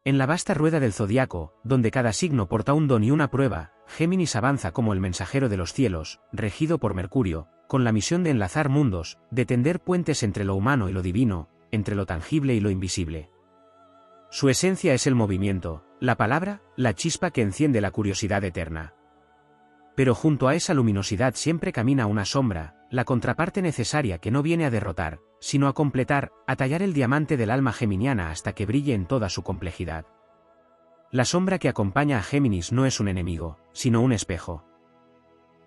En la vasta rueda del zodiaco, donde cada signo porta un don y una prueba, Géminis avanza como el mensajero de los cielos, regido por Mercurio, con la misión de enlazar mundos, de tender puentes entre lo humano y lo divino, entre lo tangible y lo invisible. Su esencia es el movimiento, la palabra, la chispa que enciende la curiosidad eterna. Pero junto a esa luminosidad siempre camina una sombra, la contraparte necesaria que no viene a derrotar, sino a completar, a tallar el diamante del alma geminiana hasta que brille en toda su complejidad. La sombra que acompaña a Géminis no es un enemigo, sino un espejo.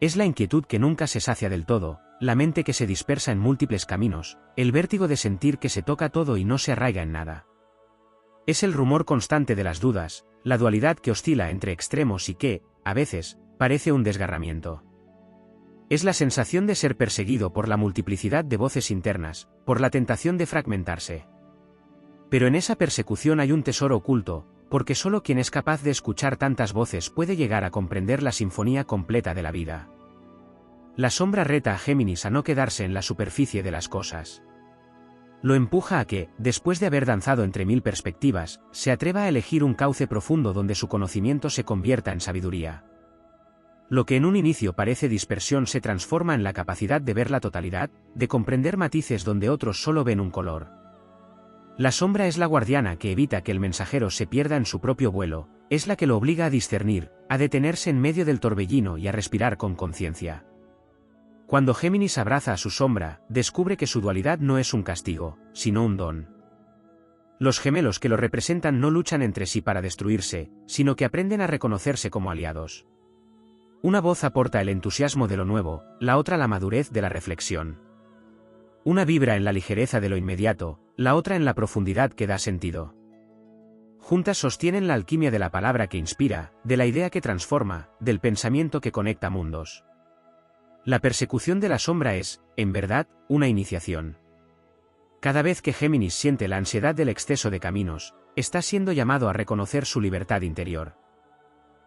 Es la inquietud que nunca se sacia del todo, la mente que se dispersa en múltiples caminos, el vértigo de sentir que se toca todo y no se arraiga en nada. Es el rumor constante de las dudas, la dualidad que oscila entre extremos y que, a veces, parece un desgarramiento. Es la sensación de ser perseguido por la multiplicidad de voces internas, por la tentación de fragmentarse. Pero en esa persecución hay un tesoro oculto, porque solo quien es capaz de escuchar tantas voces puede llegar a comprender la sinfonía completa de la vida. La sombra reta a Géminis a no quedarse en la superficie de las cosas. Lo empuja a que, después de haber danzado entre mil perspectivas, se atreva a elegir un cauce profundo donde su conocimiento se convierta en sabiduría. Lo que en un inicio parece dispersión se transforma en la capacidad de ver la totalidad, de comprender matices donde otros solo ven un color. La sombra es la guardiana que evita que el mensajero se pierda en su propio vuelo, es la que lo obliga a discernir, a detenerse en medio del torbellino y a respirar con conciencia. Cuando Géminis abraza a su sombra, descubre que su dualidad no es un castigo, sino un don. Los gemelos que lo representan no luchan entre sí para destruirse, sino que aprenden a reconocerse como aliados. Una voz aporta el entusiasmo de lo nuevo, la otra la madurez de la reflexión. Una vibra en la ligereza de lo inmediato, la otra en la profundidad que da sentido. Juntas sostienen la alquimia de la palabra que inspira, de la idea que transforma, del pensamiento que conecta mundos. La persecución de la sombra es, en verdad, una iniciación. Cada vez que Géminis siente la ansiedad del exceso de caminos, está siendo llamado a reconocer su libertad interior.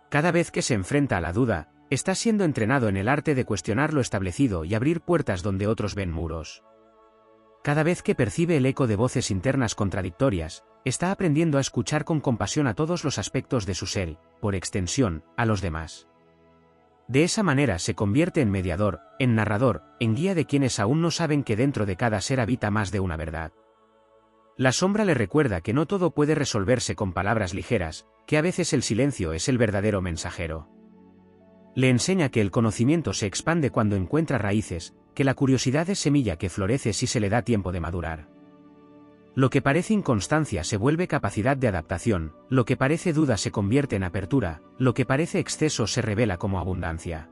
Cada vez que se enfrenta a la duda, está siendo entrenado en el arte de cuestionar lo establecido y abrir puertas donde otros ven muros. Cada vez que percibe el eco de voces internas contradictorias, está aprendiendo a escuchar con compasión a todos los aspectos de su ser, por extensión, a los demás. De esa manera se convierte en mediador, en narrador, en guía de quienes aún no saben que dentro de cada ser habita más de una verdad. La sombra le recuerda que no todo puede resolverse con palabras ligeras, que a veces el silencio es el verdadero mensajero. Le enseña que el conocimiento se expande cuando encuentra raíces, que la curiosidad es semilla que florece si se le da tiempo de madurar. Lo que parece inconstancia se vuelve capacidad de adaptación, lo que parece duda se convierte en apertura, lo que parece exceso se revela como abundancia.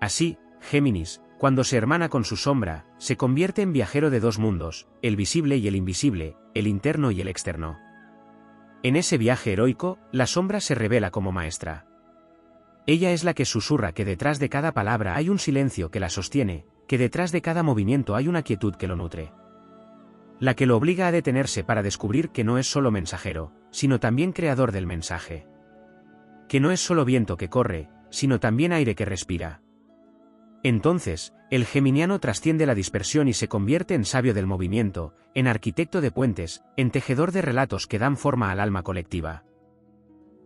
Así, Géminis, cuando se hermana con su sombra, se convierte en viajero de dos mundos, el visible y el invisible, el interno y el externo. En ese viaje heroico, la sombra se revela como maestra. Ella es la que susurra que detrás de cada palabra hay un silencio que la sostiene, que detrás de cada movimiento hay una quietud que lo nutre. La que lo obliga a detenerse para descubrir que no es solo mensajero, sino también creador del mensaje. Que no es solo viento que corre, sino también aire que respira. Entonces, el geminiano trasciende la dispersión y se convierte en sabio del movimiento, en arquitecto de puentes, en tejedor de relatos que dan forma al alma colectiva.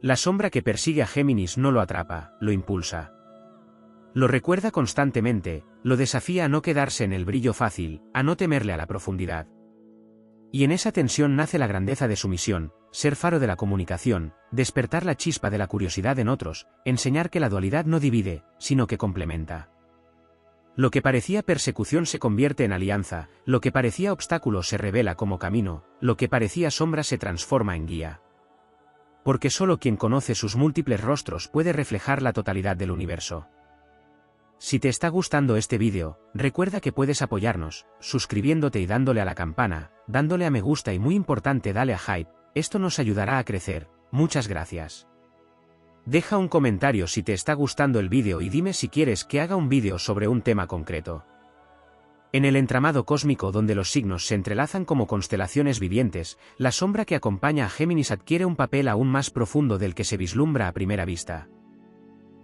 La sombra que persigue a Géminis no lo atrapa, lo impulsa. Lo recuerda constantemente, lo desafía a no quedarse en el brillo fácil, a no temerle a la profundidad. Y en esa tensión nace la grandeza de su misión, ser faro de la comunicación, despertar la chispa de la curiosidad en otros, enseñar que la dualidad no divide, sino que complementa. Lo que parecía persecución se convierte en alianza, lo que parecía obstáculo se revela como camino, lo que parecía sombra se transforma en guía. Porque solo quien conoce sus múltiples rostros puede reflejar la totalidad del universo. Si te está gustando este vídeo, recuerda que puedes apoyarnos, suscribiéndote y dándole a la campana, dándole a me gusta y muy importante dale a hype, esto nos ayudará a crecer, muchas gracias. Deja un comentario si te está gustando el vídeo y dime si quieres que haga un vídeo sobre un tema concreto. En el entramado cósmico donde los signos se entrelazan como constelaciones vivientes, la sombra que acompaña a Géminis adquiere un papel aún más profundo del que se vislumbra a primera vista.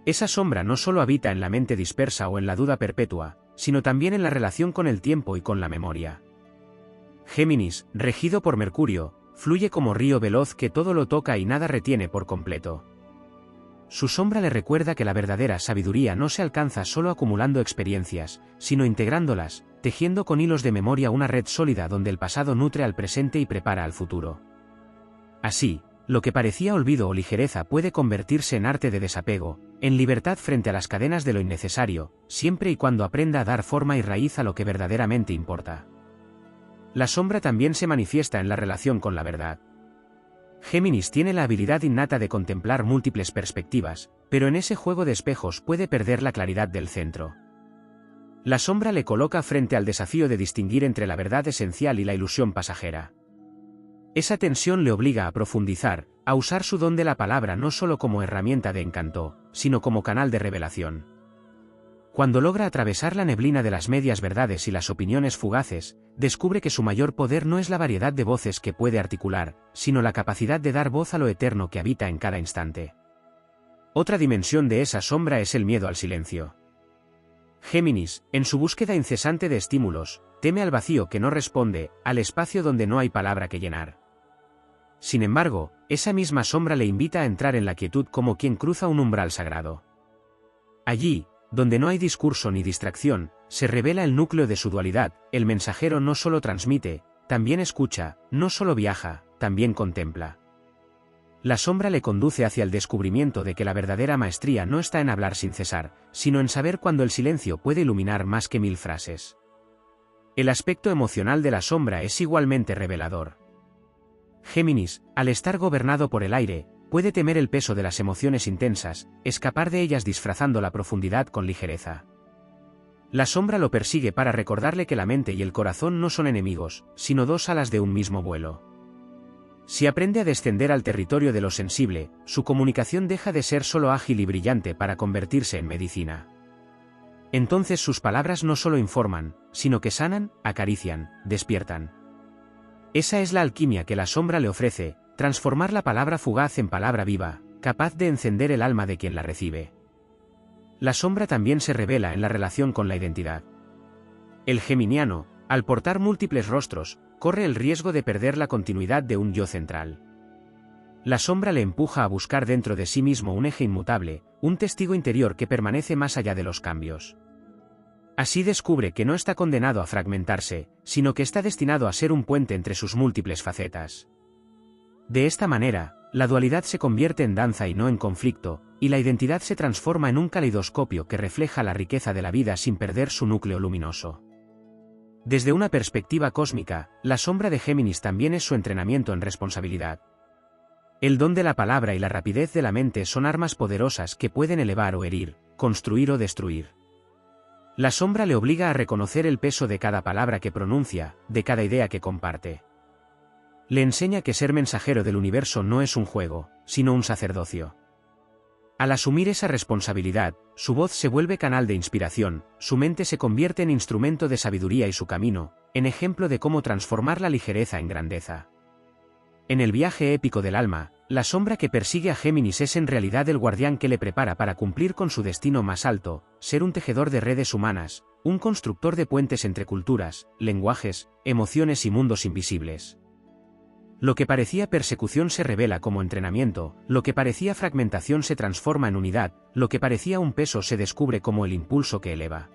Esa sombra no solo habita en la mente dispersa o en la duda perpetua, sino también en la relación con el tiempo y con la memoria. Géminis, regido por Mercurio, fluye como río veloz que todo lo toca y nada retiene por completo. Su sombra le recuerda que la verdadera sabiduría no se alcanza solo acumulando experiencias, sino integrándolas, tejiendo con hilos de memoria una red sólida donde el pasado nutre al presente y prepara al futuro. Así, lo que parecía olvido o ligereza puede convertirse en arte de desapego, en libertad frente a las cadenas de lo innecesario, siempre y cuando aprenda a dar forma y raíz a lo que verdaderamente importa. La sombra también se manifiesta en la relación con la verdad. Géminis tiene la habilidad innata de contemplar múltiples perspectivas, pero en ese juego de espejos puede perder la claridad del centro. La sombra le coloca frente al desafío de distinguir entre la verdad esencial y la ilusión pasajera. Esa tensión le obliga a profundizar, a usar su don de la palabra no solo como herramienta de encanto, sino como canal de revelación. Cuando logra atravesar la neblina de las medias verdades y las opiniones fugaces, descubre que su mayor poder no es la variedad de voces que puede articular, sino la capacidad de dar voz a lo eterno que habita en cada instante. Otra dimensión de esa sombra es el miedo al silencio. Géminis, en su búsqueda incesante de estímulos, teme al vacío que no responde, al espacio donde no hay palabra que llenar. Sin embargo, esa misma sombra le invita a entrar en la quietud como quien cruza un umbral sagrado. Allí, donde no hay discurso ni distracción, se revela el núcleo de su dualidad. El mensajero no solo transmite, también escucha, no solo viaja, también contempla. La sombra le conduce hacia el descubrimiento de que la verdadera maestría no está en hablar sin cesar, sino en saber cuándo el silencio puede iluminar más que 1000 frases. El aspecto emocional de la sombra es igualmente revelador. Géminis, al estar gobernado por el aire, puede temer el peso de las emociones intensas, escapar de ellas disfrazando la profundidad con ligereza. La sombra lo persigue para recordarle que la mente y el corazón no son enemigos, sino dos alas de un mismo vuelo. Si aprende a descender al territorio de lo sensible, su comunicación deja de ser solo ágil y brillante para convertirse en medicina. Entonces sus palabras no solo informan, sino que sanan, acarician, despiertan. Esa es la alquimia que la sombra le ofrece, transformar la palabra fugaz en palabra viva, capaz de encender el alma de quien la recibe. La sombra también se revela en la relación con la identidad. El geminiano, al portar múltiples rostros, corre el riesgo de perder la continuidad de un yo central. La sombra le empuja a buscar dentro de sí mismo un eje inmutable, un testigo interior que permanece más allá de los cambios. Así descubre que no está condenado a fragmentarse, sino que está destinado a ser un puente entre sus múltiples facetas. De esta manera, la dualidad se convierte en danza y no en conflicto, y la identidad se transforma en un caleidoscopio que refleja la riqueza de la vida sin perder su núcleo luminoso. Desde una perspectiva cósmica, la sombra de Géminis también es su entrenamiento en responsabilidad. El don de la palabra y la rapidez de la mente son armas poderosas que pueden elevar o herir, construir o destruir. La sombra le obliga a reconocer el peso de cada palabra que pronuncia, de cada idea que comparte. Le enseña que ser mensajero del universo no es un juego, sino un sacerdocio. Al asumir esa responsabilidad, su voz se vuelve canal de inspiración, su mente se convierte en instrumento de sabiduría y su camino, en ejemplo de cómo transformar la ligereza en grandeza. En el viaje épico del alma, la sombra que persigue a Géminis es en realidad el guardián que le prepara para cumplir con su destino más alto, ser un tejedor de redes humanas, un constructor de puentes entre culturas, lenguajes, emociones y mundos invisibles. Lo que parecía persecución se revela como entrenamiento, lo que parecía fragmentación se transforma en unidad, lo que parecía un peso se descubre como el impulso que eleva.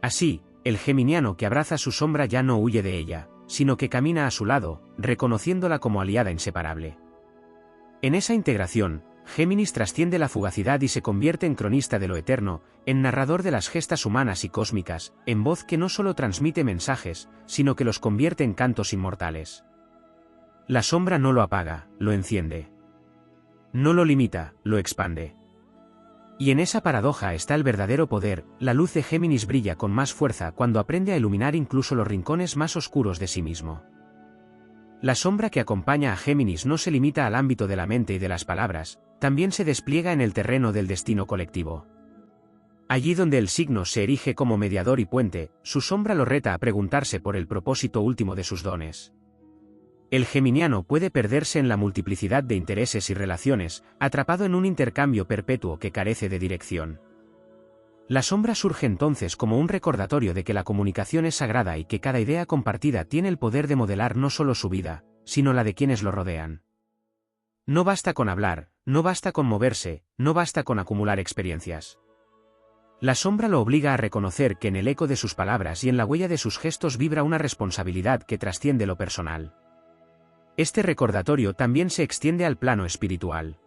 Así, el geminiano que abraza su sombra ya no huye de ella, sino que camina a su lado, reconociéndola como aliada inseparable. En esa integración, Géminis trasciende la fugacidad y se convierte en cronista de lo eterno, en narrador de las gestas humanas y cósmicas, en voz que no solo transmite mensajes, sino que los convierte en cantos inmortales. La sombra no lo apaga, lo enciende. No lo limita, lo expande. Y en esa paradoja está el verdadero poder. La luz de Géminis brilla con más fuerza cuando aprende a iluminar incluso los rincones más oscuros de sí mismo. La sombra que acompaña a Géminis no se limita al ámbito de la mente y de las palabras, también se despliega en el terreno del destino colectivo. Allí donde el signo se erige como mediador y puente, su sombra lo reta a preguntarse por el propósito último de sus dones. El geminiano puede perderse en la multiplicidad de intereses y relaciones, atrapado en un intercambio perpetuo que carece de dirección. La sombra surge entonces como un recordatorio de que la comunicación es sagrada y que cada idea compartida tiene el poder de modelar no solo su vida, sino la de quienes lo rodean. No basta con hablar, no basta con moverse, no basta con acumular experiencias. La sombra lo obliga a reconocer que en el eco de sus palabras y en la huella de sus gestos vibra una responsabilidad que trasciende lo personal. Este recordatorio también se extiende al plano espiritual.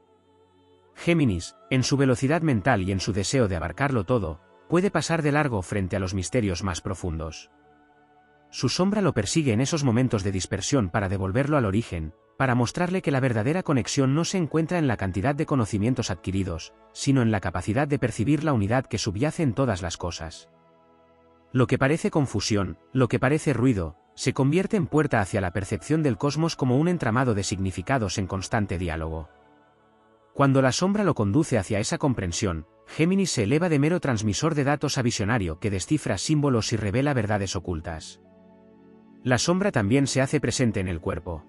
Géminis, en su velocidad mental y en su deseo de abarcarlo todo, puede pasar de largo frente a los misterios más profundos. Su sombra lo persigue en esos momentos de dispersión para devolverlo al origen, para mostrarle que la verdadera conexión no se encuentra en la cantidad de conocimientos adquiridos, sino en la capacidad de percibir la unidad que subyace en todas las cosas. Lo que parece confusión, lo que parece ruido, se convierte en puerta hacia la percepción del cosmos como un entramado de significados en constante diálogo. Cuando la sombra lo conduce hacia esa comprensión, Géminis se eleva de mero transmisor de datos a visionario que descifra símbolos y revela verdades ocultas. La sombra también se hace presente en el cuerpo.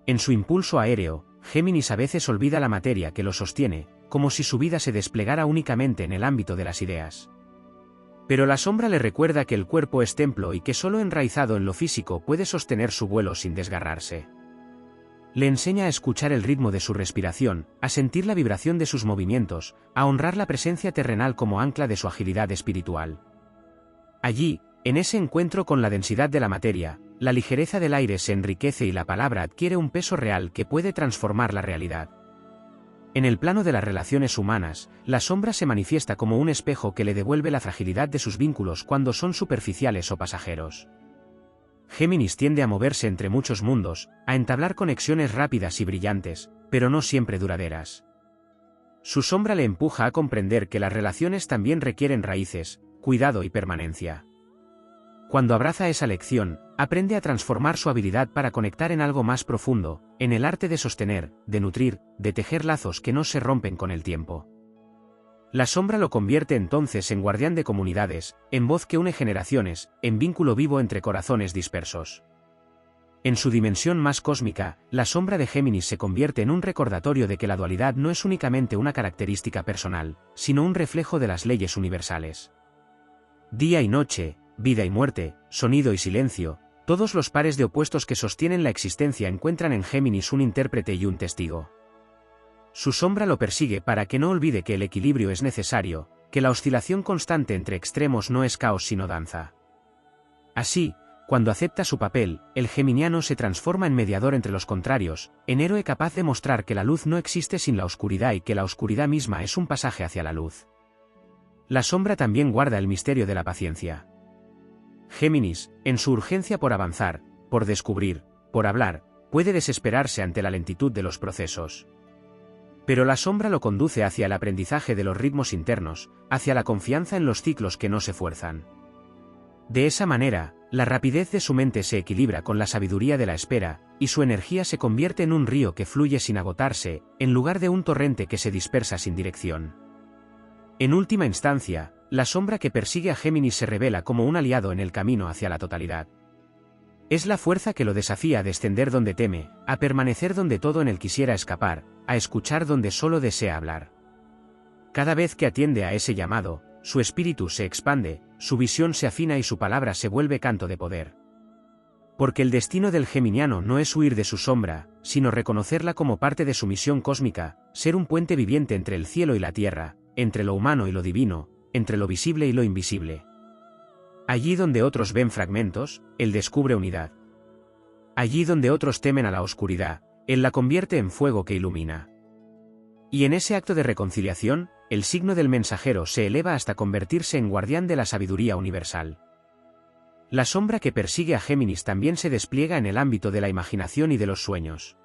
En su impulso aéreo, Géminis a veces olvida la materia que lo sostiene, como si su vida se desplegara únicamente en el ámbito de las ideas. Pero la sombra le recuerda que el cuerpo es templo y que solo enraizado en lo físico puede sostener su vuelo sin desgarrarse. Le enseña a escuchar el ritmo de su respiración, a sentir la vibración de sus movimientos, a honrar la presencia terrenal como ancla de su agilidad espiritual. Allí, en ese encuentro con la densidad de la materia, la ligereza del aire se enriquece y la palabra adquiere un peso real que puede transformar la realidad. En el plano de las relaciones humanas, la sombra se manifiesta como un espejo que le devuelve la fragilidad de sus vínculos cuando son superficiales o pasajeros. Géminis tiende a moverse entre muchos mundos, a entablar conexiones rápidas y brillantes, pero no siempre duraderas. Su sombra le empuja a comprender que las relaciones también requieren raíces, cuidado y permanencia. Cuando abraza esa lección, aprende a transformar su habilidad para conectar en algo más profundo, en el arte de sostener, de nutrir, de tejer lazos que no se rompen con el tiempo. La sombra lo convierte entonces en guardián de comunidades, en voz que une generaciones, en vínculo vivo entre corazones dispersos. En su dimensión más cósmica, la sombra de Géminis se convierte en un recordatorio de que la dualidad no es únicamente una característica personal, sino un reflejo de las leyes universales. Día y noche, vida y muerte, sonido y silencio, todos los pares de opuestos que sostienen la existencia encuentran en Géminis un intérprete y un testigo. Su sombra lo persigue para que no olvide que el equilibrio es necesario, que la oscilación constante entre extremos no es caos sino danza. Así, cuando acepta su papel, el geminiano se transforma en mediador entre los contrarios, en héroe capaz de mostrar que la luz no existe sin la oscuridad y que la oscuridad misma es un pasaje hacia la luz. La sombra también guarda el misterio de la paciencia. Géminis, en su urgencia por avanzar, por descubrir, por hablar, puede desesperarse ante la lentitud de los procesos. Pero la sombra lo conduce hacia el aprendizaje de los ritmos internos, hacia la confianza en los ciclos que no se fuerzan. De esa manera, la rapidez de su mente se equilibra con la sabiduría de la espera, y su energía se convierte en un río que fluye sin agotarse, en lugar de un torrente que se dispersa sin dirección. En última instancia, la sombra que persigue a Géminis se revela como un aliado en el camino hacia la totalidad. Es la fuerza que lo desafía a descender donde teme, a permanecer donde todo en él quisiera escapar, a escuchar donde solo desea hablar. Cada vez que atiende a ese llamado, su espíritu se expande, su visión se afina y su palabra se vuelve canto de poder. Porque el destino del geminiano no es huir de su sombra, sino reconocerla como parte de su misión cósmica, ser un puente viviente entre el cielo y la tierra, entre lo humano y lo divino, entre lo visible y lo invisible. Allí donde otros ven fragmentos, él descubre unidad. Allí donde otros temen a la oscuridad, él la convierte en fuego que ilumina. Y en ese acto de reconciliación, el signo del mensajero se eleva hasta convertirse en guardián de la sabiduría universal. La sombra que persigue a Géminis también se despliega en el ámbito de la imaginación y de los sueños.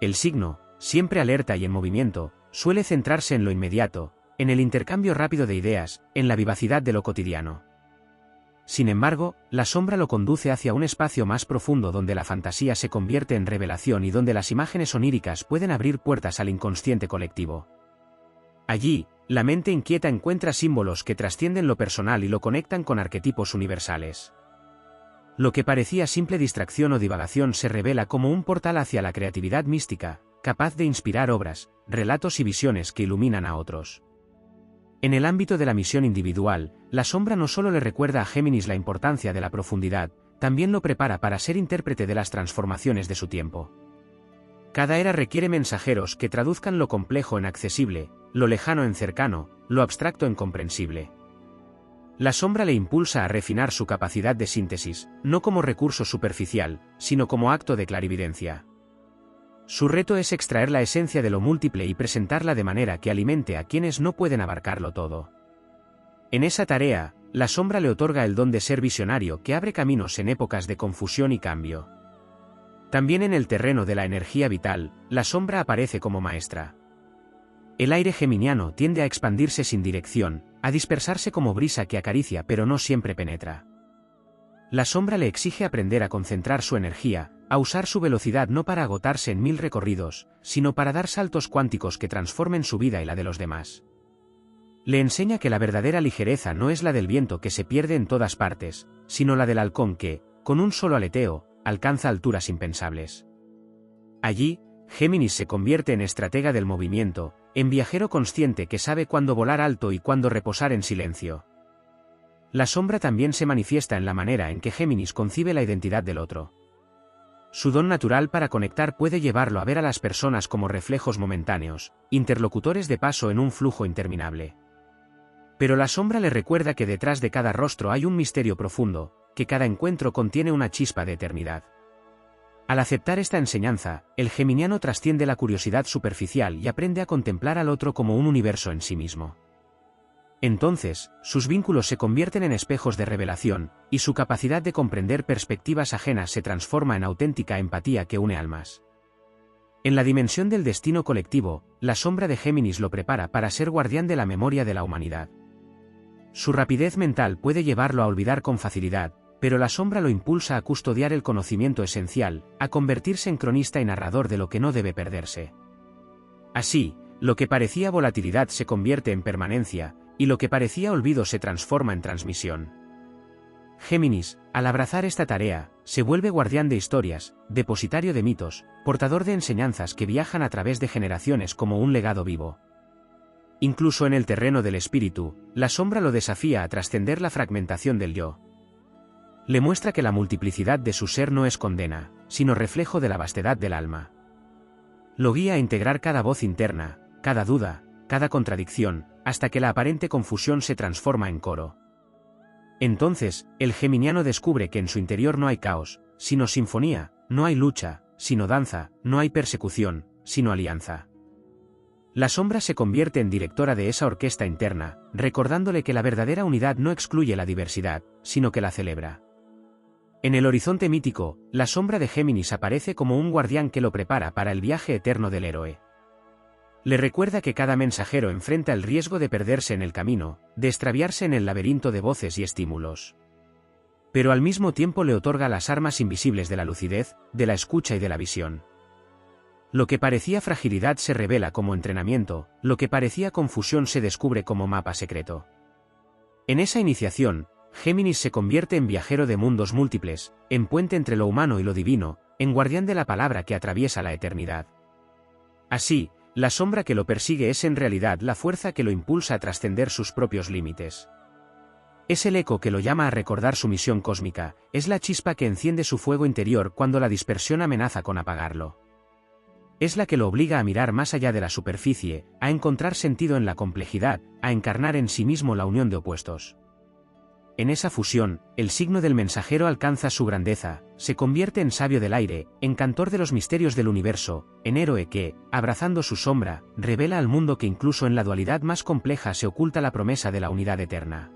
El signo, siempre alerta y en movimiento, suele centrarse en lo inmediato, en el intercambio rápido de ideas, en la vivacidad de lo cotidiano. Sin embargo, la sombra lo conduce hacia un espacio más profundo donde la fantasía se convierte en revelación y donde las imágenes oníricas pueden abrir puertas al inconsciente colectivo. Allí, la mente inquieta encuentra símbolos que trascienden lo personal y lo conectan con arquetipos universales. Lo que parecía simple distracción o divagación se revela como un portal hacia la creatividad mística, capaz de inspirar obras, relatos y visiones que iluminan a otros. En el ámbito de la misión individual, la sombra no solo le recuerda a Géminis la importancia de la profundidad, también lo prepara para ser intérprete de las transformaciones de su tiempo. Cada era requiere mensajeros que traduzcan lo complejo en accesible, lo lejano en cercano, lo abstracto en comprensible. La sombra le impulsa a refinar su capacidad de síntesis, no como recurso superficial, sino como acto de clarividencia. Su reto es extraer la esencia de lo múltiple y presentarla de manera que alimente a quienes no pueden abarcarlo todo. En esa tarea, la sombra le otorga el don de ser visionario que abre caminos en épocas de confusión y cambio. También en el terreno de la energía vital, la sombra aparece como maestra. El aire geminiano tiende a expandirse sin dirección, a dispersarse como brisa que acaricia pero no siempre penetra. La sombra le exige aprender a concentrar su energía, a usar su velocidad no para agotarse en 1000 recorridos, sino para dar saltos cuánticos que transformen su vida y la de los demás. Le enseña que la verdadera ligereza no es la del viento que se pierde en todas partes, sino la del halcón que, con un solo aleteo, alcanza alturas impensables. Allí, Géminis se convierte en estratega del movimiento, en viajero consciente que sabe cuándo volar alto y cuándo reposar en silencio. La sombra también se manifiesta en la manera en que Géminis concibe la identidad del otro. Su don natural para conectar puede llevarlo a ver a las personas como reflejos momentáneos, interlocutores de paso en un flujo interminable. Pero la sombra le recuerda que detrás de cada rostro hay un misterio profundo, que cada encuentro contiene una chispa de eternidad. Al aceptar esta enseñanza, el geminiano trasciende la curiosidad superficial y aprende a contemplar al otro como un universo en sí mismo. Entonces, sus vínculos se convierten en espejos de revelación, y su capacidad de comprender perspectivas ajenas se transforma en auténtica empatía que une almas. En la dimensión del destino colectivo, la sombra de Géminis lo prepara para ser guardián de la memoria de la humanidad. Su rapidez mental puede llevarlo a olvidar con facilidad, pero la sombra lo impulsa a custodiar el conocimiento esencial, a convertirse en cronista y narrador de lo que no debe perderse. Así, lo que parecía volatilidad se convierte en permanencia, y lo que parecía olvido se transforma en transmisión. Géminis, al abrazar esta tarea, se vuelve guardián de historias, depositario de mitos, portador de enseñanzas que viajan a través de generaciones como un legado vivo. Incluso en el terreno del espíritu, la sombra lo desafía a trascender la fragmentación del yo. Le muestra que la multiplicidad de su ser no es condena, sino reflejo de la vastedad del alma. Lo guía a integrar cada voz interna, cada duda, cada contradicción, hasta que la aparente confusión se transforma en coro. Entonces, el geminiano descubre que en su interior no hay caos, sino sinfonía, no hay lucha, sino danza, no hay persecución, sino alianza. La sombra se convierte en directora de esa orquesta interna, recordándole que la verdadera unidad no excluye la diversidad, sino que la celebra. En el horizonte mítico, la sombra de Géminis aparece como un guardián que lo prepara para el viaje eterno del héroe. Le recuerda que cada mensajero enfrenta el riesgo de perderse en el camino, de extraviarse en el laberinto de voces y estímulos. Pero al mismo tiempo le otorga las armas invisibles de la lucidez, de la escucha y de la visión. Lo que parecía fragilidad se revela como entrenamiento, lo que parecía confusión se descubre como mapa secreto. En esa iniciación, Géminis se convierte en viajero de mundos múltiples, en puente entre lo humano y lo divino, en guardián de la palabra que atraviesa la eternidad. Así, la sombra que lo persigue es en realidad la fuerza que lo impulsa a trascender sus propios límites. Es el eco que lo llama a recordar su misión cósmica, es la chispa que enciende su fuego interior cuando la dispersión amenaza con apagarlo. Es la que lo obliga a mirar más allá de la superficie, a encontrar sentido en la complejidad, a encarnar en sí mismo la unión de opuestos. En esa fusión, el signo del mensajero alcanza su grandeza, se convierte en sabio del aire, en cantor de los misterios del universo, en héroe que, abrazando su sombra, revela al mundo que incluso en la dualidad más compleja se oculta la promesa de la unidad eterna.